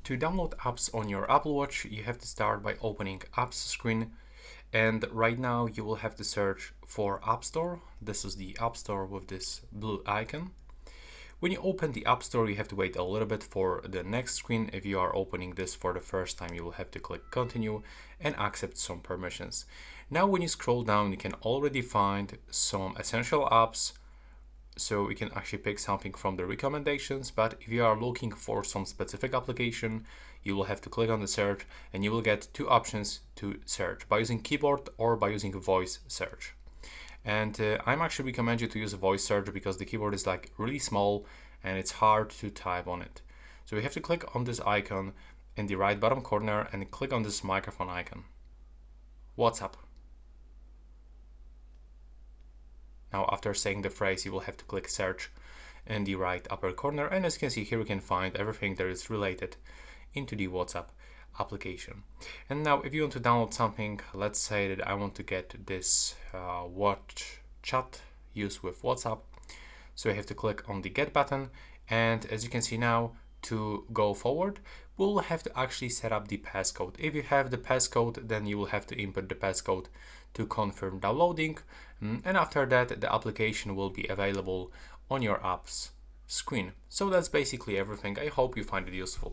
To download apps on your Apple Watch, you have to start by opening Apps screen, and right now you will have to search for App Store. This is the App Store with this blue icon. When you open the App Store, you have to wait a little bit for the next screen. If you are opening this for the first time, you will have to click Continue and accept some permissions. Now when you scroll down, you can already find some essential apps, so we can actually pick something from the recommendations. But if you are looking for some specific application, you will have to click on the search and you will get two options to search, by using keyboard or by using voice search. And I'm actually recommend you to use a voice search because the keyboard is like really small and it's hard to type on it. So we have to click on this icon in the right bottom corner and click on this microphone icon. WhatsApp. Now, after saying the phrase, you will have to click search in the right upper corner. And as you can see here, we can find everything that is related into the WhatsApp application. And now if you want to download something, let's say that I want to get this watch chat used with WhatsApp. So I have to click on the get button. And as you can see now, to go forward, we'll have to actually set up the passcode. If you have the passcode, then you will have to input the passcode to confirm downloading. And after that, the application will be available on your app's screen. So that's basically everything. I hope you find it useful.